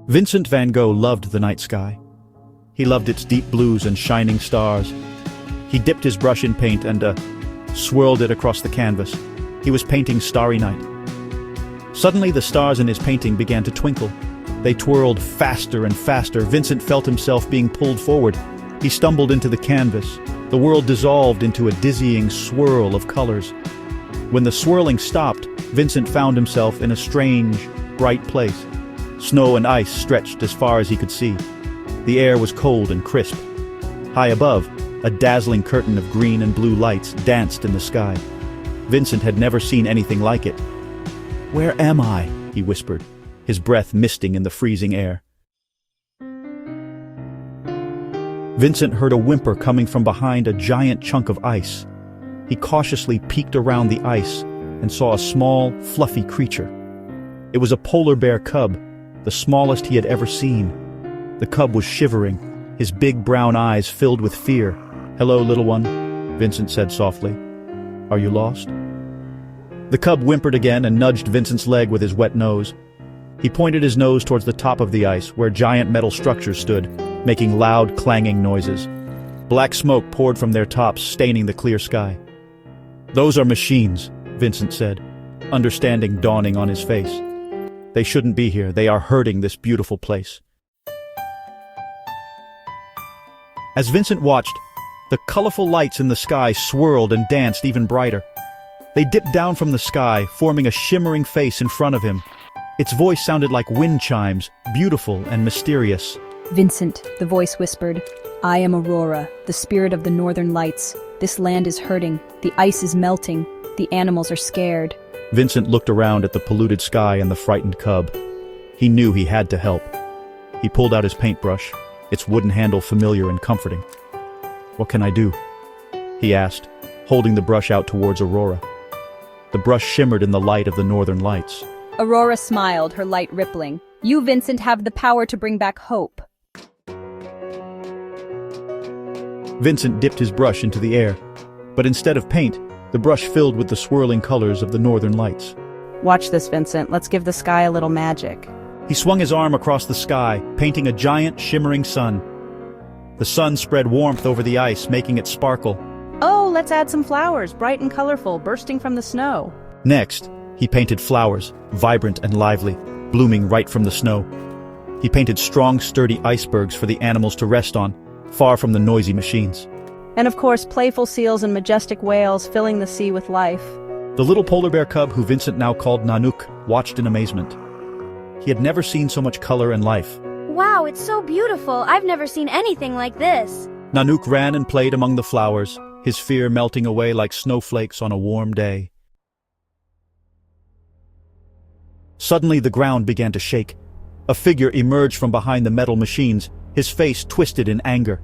Vincent van Gogh loved the night sky. He loved its deep blues and shining stars. He dipped his brush in paint and swirled it across the canvas. He was painting Starry Night. Suddenly the stars in his painting began to twinkle. They twirled faster and faster. Vincent felt himself being pulled forward. He stumbled into the canvas. The world dissolved into a dizzying swirl of colors. When the swirling stopped, Vincent found himself in a strange, bright place. Snow and ice stretched as far as he could see. The air was cold and crisp. High above, a dazzling curtain of green and blue lights danced in the sky. Vincent had never seen anything like it. "Where am I?" he whispered, his breath misting in the freezing air. Vincent heard a whimper coming from behind a giant chunk of ice. He cautiously peeked around the ice and saw a small, fluffy creature. It was a polar bear cub, the smallest he had ever seen. The cub was shivering, his big brown eyes filled with fear. "Hello, little one," Vincent said softly. "Are you lost?" The cub whimpered again and nudged Vincent's leg with his wet nose. He pointed his nose towards the top of the ice, where giant metal structures stood, making loud, clanging noises. Black smoke poured from their tops, staining the clear sky. "Those are machines," Vincent said, understanding dawning on his face. "They shouldn't be here. They are hurting this beautiful place." As Vincent watched, the colorful lights in the sky swirled and danced even brighter. They dipped down from the sky, forming a shimmering face in front of him. Its voice sounded like wind chimes, beautiful and mysterious. "Vincent," the voice whispered, "I am Aurora, the spirit of the northern lights. This land is hurting. The ice is melting. The animals are scared." Vincent looked around at the polluted sky and the frightened cub. He knew he had to help. He pulled out his paintbrush, its wooden handle familiar and comforting. "What can I do?" he asked, holding the brush out towards Aurora. The brush shimmered in the light of the northern lights. Aurora smiled, her light rippling. "You, Vincent, have the power to bring back hope." Vincent dipped his brush into the air, but instead of paint, the brush filled with the swirling colors of the northern lights. "Watch this, Vincent. Let's give the sky a little magic." He swung his arm across the sky, painting a giant, shimmering sun. The sun spread warmth over the ice, making it sparkle. "Oh, let's add some flowers, bright and colorful, bursting from the snow." Next, he painted flowers, vibrant and lively, blooming right from the snow. He painted strong, sturdy icebergs for the animals to rest on, far from the noisy machines. And of course, playful seals and majestic whales filling the sea with life. The little polar bear cub, who Vincent now called Nanook, watched in amazement. He had never seen so much color and life. "Wow, it's so beautiful. I've never seen anything like this." Nanook ran and played among the flowers, his fear melting away like snowflakes on a warm day. Suddenly the ground began to shake. A figure emerged from behind the metal machines, his face twisted in anger.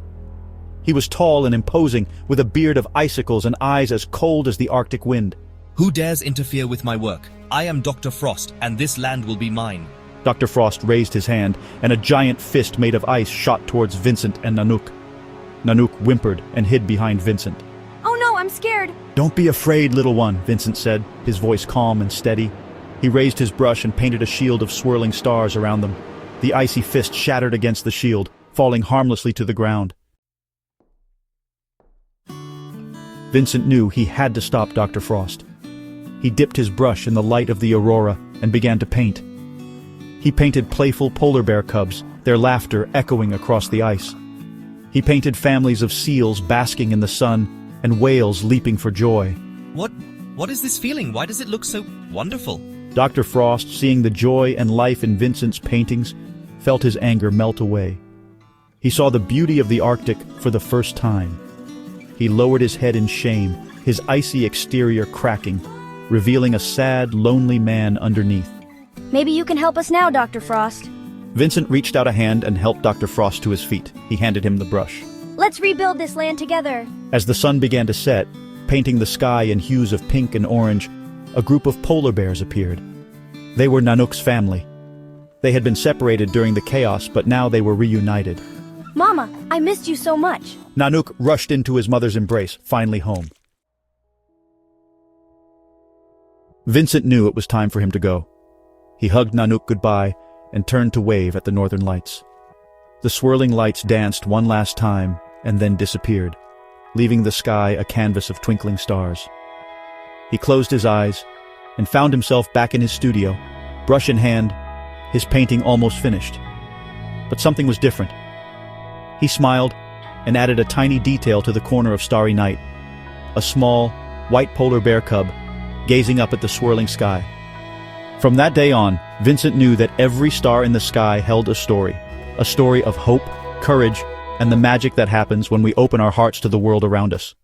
He was tall and imposing, with a beard of icicles and eyes as cold as the Arctic wind. "Who dares interfere with my work? I am Dr. Frost, and this land will be mine." Dr. Frost raised his hand, and a giant fist made of ice shot towards Vincent and Nanook. Nanook whimpered and hid behind Vincent. "Oh no, I'm scared." "Don't be afraid, little one," Vincent said, his voice calm and steady. He raised his brush and painted a shield of swirling stars around them. The icy fist shattered against the shield, falling harmlessly to the ground. Vincent knew he had to stop Dr. Frost. He dipped his brush in the light of the aurora and began to paint. He painted playful polar bear cubs, their laughter echoing across the ice. He painted families of seals basking in the sun and whales leaping for joy. What is this feeling? Why does it look so wonderful?" Dr. Frost, seeing the joy and life in Vincent's paintings, felt his anger melt away. He saw the beauty of the Arctic for the first time. He lowered his head in shame, his icy exterior cracking, revealing a sad, lonely man underneath. "Maybe you can help us now, Dr. Frost." Vincent reached out a hand and helped Dr. Frost to his feet. He handed him the brush. "Let's rebuild this land together." As the sun began to set, painting the sky in hues of pink and orange, a group of polar bears appeared. They were Nanook's family. They had been separated during the chaos, but now they were reunited. "Mama, I missed you so much." Nanook rushed into his mother's embrace, finally home. Vincent knew it was time for him to go. He hugged Nanook goodbye and turned to wave at the northern lights. The swirling lights danced one last time and then disappeared, leaving the sky a canvas of twinkling stars. He closed his eyes and found himself back in his studio, brush in hand, his painting almost finished. But something was different. He smiled and added a tiny detail to the corner of Starry Night, a small, white polar bear cub gazing up at the swirling sky. From that day on, Vincent knew that every star in the sky held a story of hope, courage, and the magic that happens when we open our hearts to the world around us.